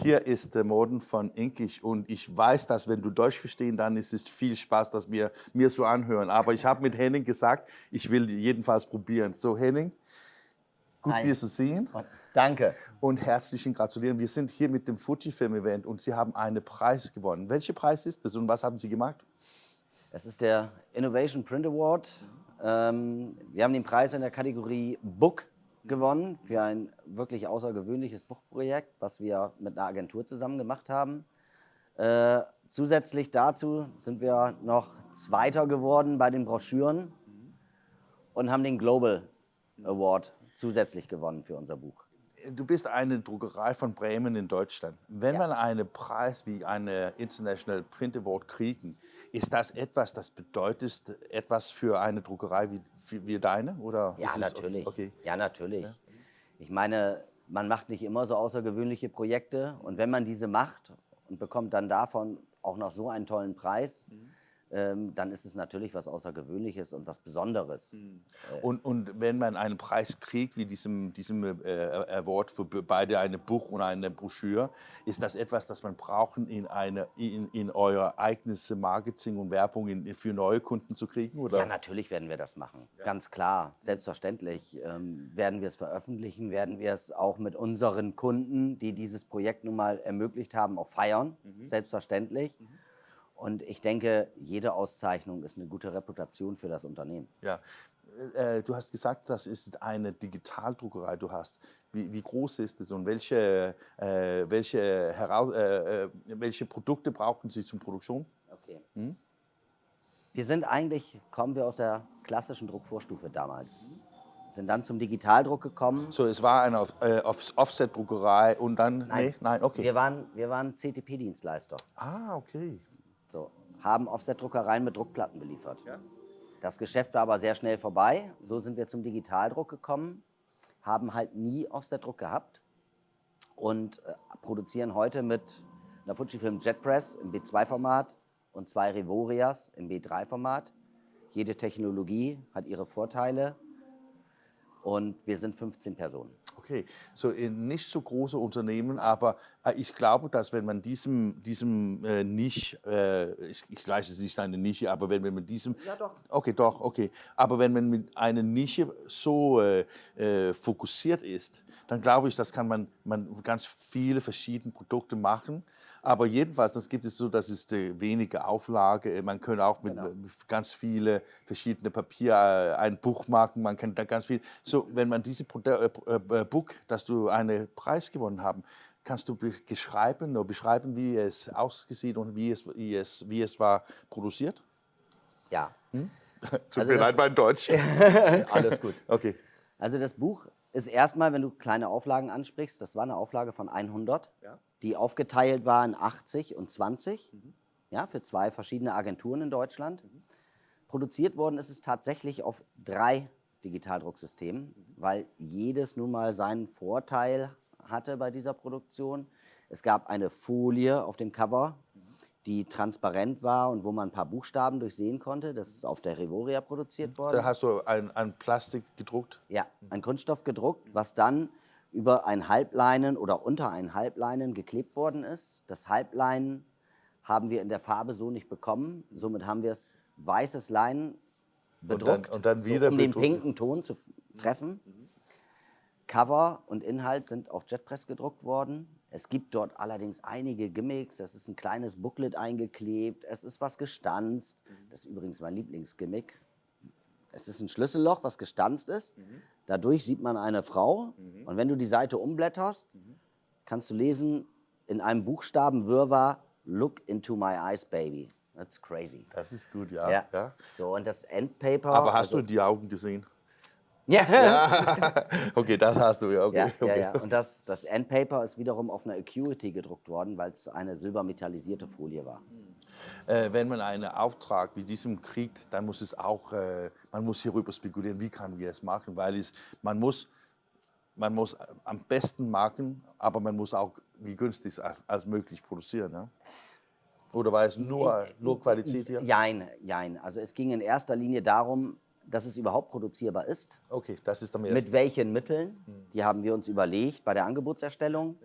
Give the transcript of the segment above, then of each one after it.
hier ist der Morten von Inkisch und ich weiß, dass wenn du Deutsch verstehst, dann ist es viel Spaß, dass wir mir so anhören. Aber ich habe mit Henning gesagt, ich will jedenfalls probieren. So Henning, gut dir zu sehen. Danke. Und herzlichen Gratulieren. Wir sind hier mit dem Fujifilm Event und Sie haben einen Preis gewonnen. Welcher Preis ist das und was haben Sie gemacht? Es ist der Innovation Print Award. Wir haben den Preis in der Kategorie Book gewonnen für ein wirklich außergewöhnliches Buchprojekt, was wir mit einer Agentur zusammen gemacht haben. Zusätzlich dazu sind wir noch Zweiter geworden bei den Broschüren und haben den Global Award zusätzlich gewonnen für unser Buch. Du bist eine Druckerei von Bremen in Deutschland. Wenn man einen Preis wie einen International Print Award kriegen, ist das etwas, das bedeutet etwas für eine Druckerei wie deine? Oder Ja, ist es natürlich. okay? Ja, natürlich. Ja. Ich meine, man macht nicht immer so außergewöhnliche Projekte. Und wenn man diese macht und bekommt dann davon auch noch so einen tollen Preis, dann ist es natürlich was Außergewöhnliches und was Besonderes. Und wenn man einen Preis kriegt, wie diesem Award für beide ein Buch und eine Broschüre, ist das etwas, das man braucht, in euer eigenes Marketing und Werbung für neue Kunden zu kriegen? Oder? Ja, natürlich werden wir das machen. Ja. Ganz klar, selbstverständlich werden wir es veröffentlichen, werden wir es auch mit unseren Kunden, die dieses Projekt nun mal ermöglicht haben, auch feiern, selbstverständlich. Und ich denke, jede Auszeichnung ist eine gute Reputation für das Unternehmen. Ja. Du hast gesagt, das ist eine Digitaldruckerei, du hast. Wie groß ist es und welche Produkte brauchen Sie zur Produktion? Okay. Wir sind eigentlich, kommen wir aus der klassischen Druckvorstufe damals. Sind dann zum Digitaldruck gekommen. So, es war eine Offset-Druckerei und dann... Nein, Nein, okay. Wir waren CTP-Dienstleister. Ah, okay. So, haben Offset-Druckereien mit Druckplatten beliefert. Ja. Das Geschäft war aber sehr schnell vorbei. So sind wir zum Digitaldruck gekommen, haben halt nie Offset-Druck gehabt und produzieren heute mit einer Fujifilm Jetpress im B2-Format und 2 Revorias im B3-Format. Jede Technologie hat ihre Vorteile und wir sind 15 Personen. Okay, so nicht so große Unternehmen, aber ich glaube, dass wenn man diesem Nische, ich weiß es nicht eine Nische, aber wenn man diesem... Ja, doch. Okay, doch, okay. Aber wenn man mit einer Nische so fokussiert ist, dann glaube ich, das kann man ganz viele verschiedene Produkte machen. Aber jedenfalls, das gibt es so, dass es wenige Auflage, man kann auch mit ganz viele verschiedene Papier ein Buch machen, man kann da ganz viel. So, wenn man diese Buch, dass du einen Preis gewonnen haben, kannst du beschreiben, wie es ausgesehen und wie es war produziert? Ja. Tut mir leid, mein Deutsch. Alles gut. Okay. Also das Buch ist erstmal, wenn du kleine Auflagen ansprichst, das war eine Auflage von 100, die aufgeteilt war in 80 und 20, ja, für 2 verschiedene Agenturen in Deutschland. Produziert worden ist es tatsächlich auf 3 Digitaldrucksystemen, weil jedes nun mal seinen Vorteil hatte bei dieser Produktion. Es gab eine Folie auf dem Cover, die transparent war und wo man ein paar Buchstaben durchsehen konnte. Das ist auf der Revoria produziert worden. Da hast du ein Plastik gedruckt? Ja, ein Kunststoff gedruckt, was dann über ein Halbleinen oder unter ein Halbleinen geklebt worden ist. Das Halbleinen haben wir in der Farbe so nicht bekommen. Somit haben wir es weißes Leinen bedruckt, und dann wieder so, um den pinken Ton zu treffen. Cover und Inhalt sind auf Jetpress gedruckt worden. Es gibt dort allerdings einige Gimmicks. Es ist ein kleines Booklet eingeklebt. Es ist was gestanzt. Das ist übrigens mein Lieblingsgimmick. Es ist ein Schlüsselloch, was gestanzt ist. Dadurch sieht man eine Frau. Und wenn du die Seite umblätterst, kannst du lesen in einem Buchstabenwirrwarr: Look into my eyes, baby. That's crazy. Das ist gut, ja. So, und das Endpaper... Aber hast du die Augen gesehen? Ja. Okay, das hast du, ja. Okay. Ja. Und das Endpaper ist wiederum auf einer Acuity gedruckt worden, weil es eine silbermetallisierte Folie war. Wenn man einen Auftrag wie diesem kriegt, dann muss es auch, man muss hierüber spekulieren, wie kann wir es machen, weil man muss am besten machen, aber man muss auch wie günstig als möglich produzieren. Ne? Oder war es nur Qualität hier? Jein. Also es ging in erster Linie darum, dass es überhaupt produzierbar ist. Okay, das ist am ersten. Mit welchen Mitteln? Die haben wir uns überlegt bei der Angebotserstellung.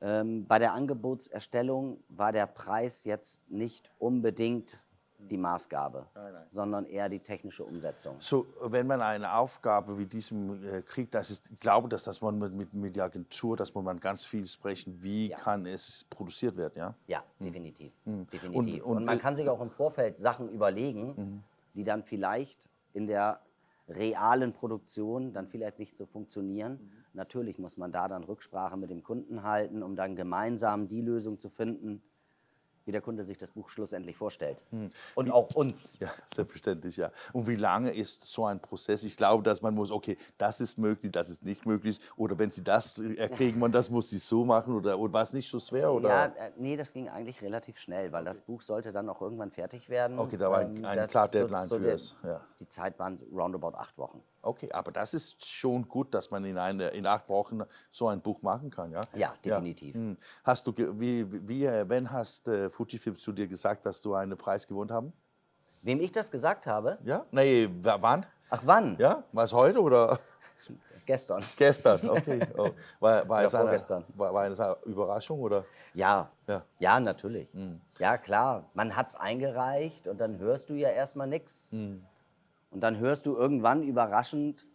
Bei der Angebotserstellung war der Preis jetzt nicht unbedingt die Maßgabe, sondern eher die technische Umsetzung. So, wenn man eine Aufgabe wie diesem kriegt, ich glaube, dass man mit der Agentur, dass man ganz viel sprechen, wie kann es produziert werden, ja? Ja, definitiv. definitiv. Und Und man kann sich auch im Vorfeld Sachen überlegen, die dann vielleicht in der realen Produktion dann vielleicht nicht so funktionieren. Natürlich muss man da dann Rücksprache mit dem Kunden halten, um dann gemeinsam die Lösung zu finden, wie der Kunde sich das Buch schlussendlich vorstellt. Und auch uns. Ja, selbstverständlich, ja. Und wie lange ist so ein Prozess? Ich glaube, dass man muss, okay, das ist möglich, das ist nicht möglich. Oder wenn Sie das kriegen, das muss Sie so machen. Oder war es nicht so schwer? Oder? Ja, nee, das ging eigentlich relativ schnell, weil das Buch sollte dann auch irgendwann fertig werden. Okay, da war ein klar Deadline für es. Ja. Die Zeit waren roundabout 8 Wochen. Okay, aber das ist schon gut, dass man in 8 Wochen so ein Buch machen kann, ja? Ja, definitiv. Ja. Hast du, wann hast Fujifilm zu dir gesagt, dass du einen Preis gewonnen haben? Wem ich das gesagt habe? Ja? Nee, wann? Ach, wann? Ja? War es heute oder? Gestern. Gestern, okay. Oh. War es vorgestern. war eine Überraschung oder? Ja, Ja. ja, natürlich. Ja, klar. Man hat es eingereicht und dann hörst du ja erstmal nichts. Und dann hörst du irgendwann überraschend,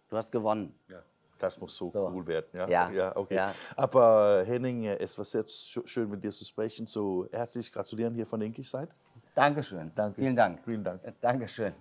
du hast gewonnen. Ja. Das muss so So. cool werden. Ja, Ja, ja, okay. ja. Aber Henning, es war sehr schön mit dir zu sprechen. So herzlich gratulieren hier von Linkisch Seite. Dankeschön. Danke. Vielen Dank. Vielen Dank. Dankeschön.